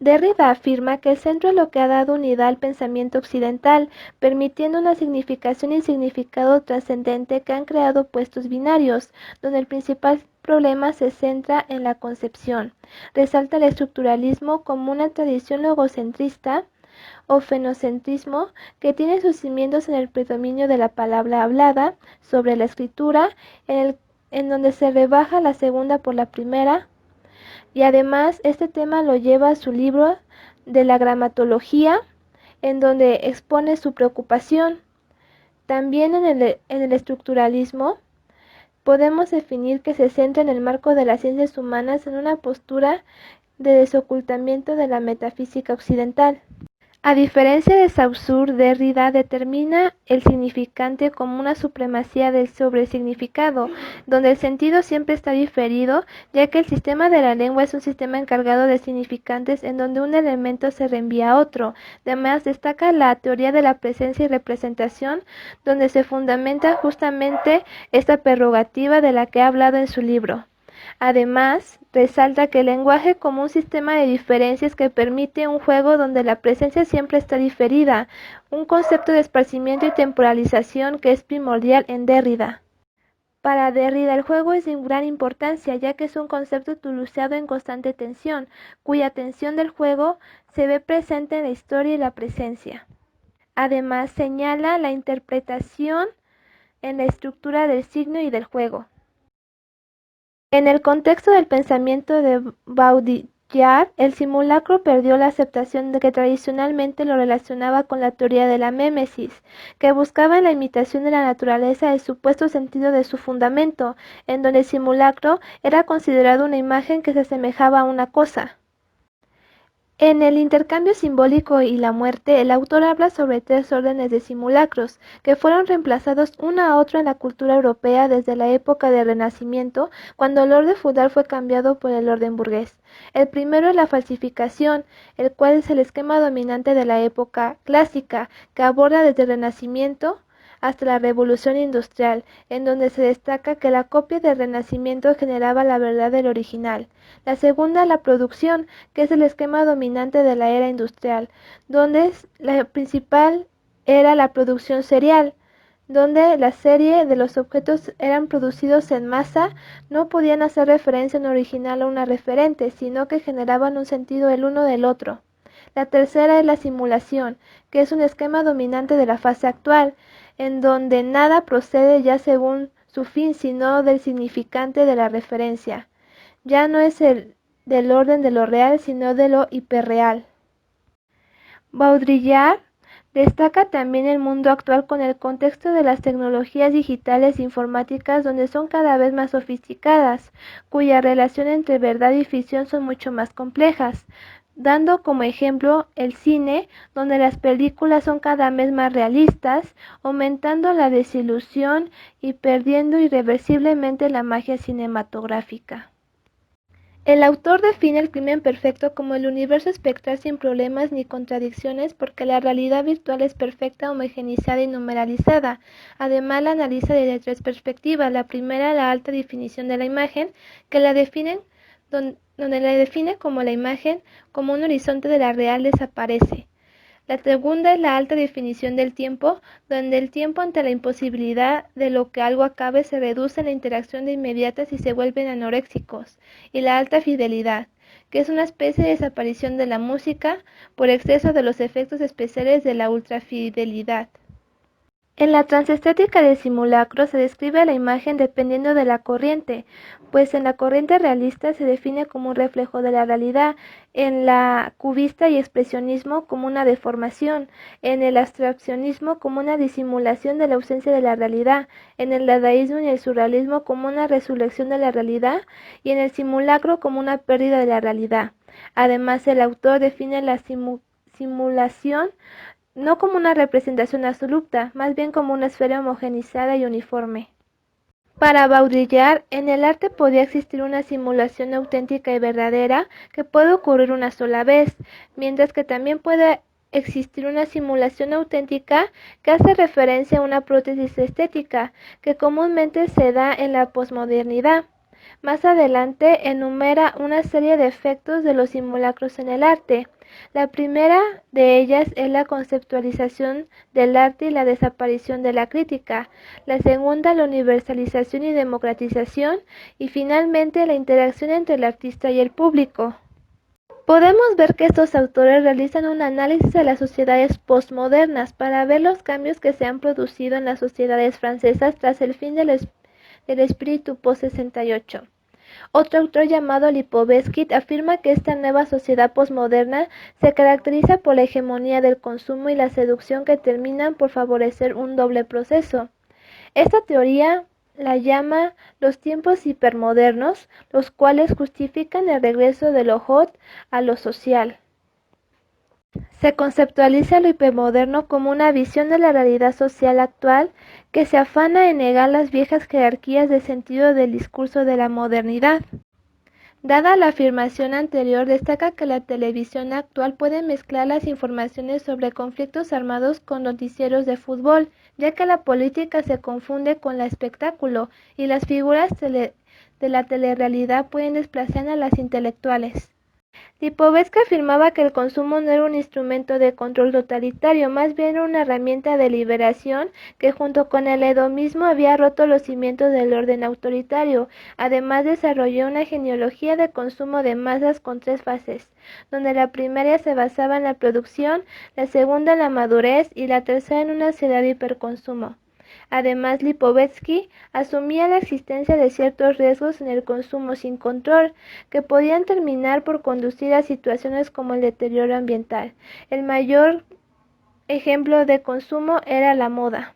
Derrida afirma que el centro es lo que ha dado unidad al pensamiento occidental, permitiendo una significación y significado trascendente que han creado opuestos binarios, donde el principal problema se centra en la concepción. Resalta el estructuralismo como una tradición logocentrista o fenocentrismo que tiene sus cimientos en el predominio de la palabra hablada sobre la escritura, en donde se rebaja la segunda por la primera, y además este tema lo lleva a su libro de la gramatología, en donde expone su preocupación. También en el estructuralismo podemos definir que se centra en el marco de las ciencias humanas en una postura de desocultamiento de la metafísica occidental. A diferencia de Saussure, Derrida determina el significante como una supremacía del sobresignificado, donde el sentido siempre está diferido, ya que el sistema de la lengua es un sistema encargado de significantes en donde un elemento se reenvía a otro. Además, destaca la teoría de la presencia y representación, donde se fundamenta justamente esta prerrogativa de la que ha hablado en su libro. Además, resalta que el lenguaje como un sistema de diferencias que permite un juego donde la presencia siempre está diferida, un concepto de esparcimiento y temporalización que es primordial en Derrida. Para Derrida el juego es de gran importancia, ya que es un concepto toulouseado en constante tensión, cuya tensión del juego se ve presente en la historia y la presencia. Además, señala la interpretación en la estructura del signo y del juego. En el contexto del pensamiento de Baudrillard, el simulacro perdió la aceptación de que tradicionalmente lo relacionaba con la teoría de la mémesis, que buscaba en la imitación de la naturaleza el supuesto sentido de su fundamento, en donde el simulacro era considerado una imagen que se asemejaba a una cosa. En el intercambio simbólico y la muerte, el autor habla sobre 3 órdenes de simulacros, que fueron reemplazados uno a otro en la cultura europea desde la época del Renacimiento, cuando el orden feudal fue cambiado por el orden burgués. El primero es la falsificación, el cual es el esquema dominante de la época clásica, que aborda desde el Renacimiento hasta la Revolución Industrial, en donde se destaca que la copia del Renacimiento generaba la verdad del original. La segunda, la producción, que es el esquema dominante de la era industrial, donde la principal era la producción serial, donde la serie de los objetos eran producidos en masa, no podían hacer referencia en original a una referente, sino que generaban un sentido el uno del otro. La tercera es la simulación, que es un esquema dominante de la fase actual, en donde nada procede ya según su fin, sino del significante de la referencia. Ya no es el del orden de lo real, sino de lo hiperreal. Baudrillard destaca también el mundo actual con el contexto de las tecnologías digitales e informáticas, donde son cada vez más sofisticadas, cuya relación entre verdad y ficción son mucho más complejas, dando como ejemplo el cine, donde las películas son cada vez más realistas, aumentando la desilusión y perdiendo irreversiblemente la magia cinematográfica. El autor define el crimen perfecto como el universo espectral sin problemas ni contradicciones, porque la realidad virtual es perfecta, homogeneizada y numeralizada. Además la analiza desde 3 perspectivas. La primera, la alta definición de la imagen, que la definen donde la define como la imagen como un horizonte de la real desaparece. La segunda es la alta definición del tiempo, donde el tiempo ante la imposibilidad de lo que algo acabe se reduce a la interacción de inmediatas y se vuelven anoréxicos. Y la alta fidelidad, que es una especie de desaparición de la música por exceso de los efectos especiales de la ultrafidelidad. En la transestética del simulacro se describe la imagen dependiendo de la corriente, pues en la corriente realista se define como un reflejo de la realidad, en la cubista y expresionismo como una deformación, en el abstraccionismo como una disimulación de la ausencia de la realidad, en el dadaísmo y el surrealismo como una resurrección de la realidad y en el simulacro como una pérdida de la realidad. Además, el autor define la simulación no como una representación absoluta, más bien como una esfera homogeneizada y uniforme. Para Baudrillard, en el arte podía existir una simulación auténtica y verdadera que puede ocurrir una sola vez, mientras que también puede existir una simulación auténtica que hace referencia a una prótesis estética, que comúnmente se da en la posmodernidad. Más adelante enumera una serie de efectos de los simulacros en el arte. La primera de ellas es la conceptualización del arte y la desaparición de la crítica. La segunda, la universalización y democratización. Y finalmente, la interacción entre el artista y el público. Podemos ver que estos autores realizan un análisis de las sociedades postmodernas para ver los cambios que se han producido en las sociedades francesas tras el fin del espíritu post-68. Otro autor llamado Lipovetsky afirma que esta nueva sociedad posmoderna se caracteriza por la hegemonía del consumo y la seducción que terminan por favorecer un doble proceso. Esta teoría la llama los tiempos hipermodernos, los cuales justifican el regreso de lo hot a lo social. Se conceptualiza lo hipermoderno como una visión de la realidad social actual que se afana en negar las viejas jerarquías de sentido del discurso de la modernidad. Dada la afirmación anterior, destaca que la televisión actual puede mezclar las informaciones sobre conflictos armados con noticieros de fútbol, ya que la política se confunde con el espectáculo y las figuras de la telerrealidad pueden desplazar a las intelectuales. Lipovetsky afirmaba que el consumo no era un instrumento de control totalitario, más bien una herramienta de liberación que junto con el hedonismo había roto los cimientos del orden autoritario. Además desarrolló una genealogía de consumo de masas con tres fases, donde la primera se basaba en la producción, la segunda en la madurez y la tercera en una sociedad de hiperconsumo. Además, Lipovetsky asumía la existencia de ciertos riesgos en el consumo sin control, que podían terminar por conducir a situaciones como el deterioro ambiental. El mayor ejemplo de consumo era la moda.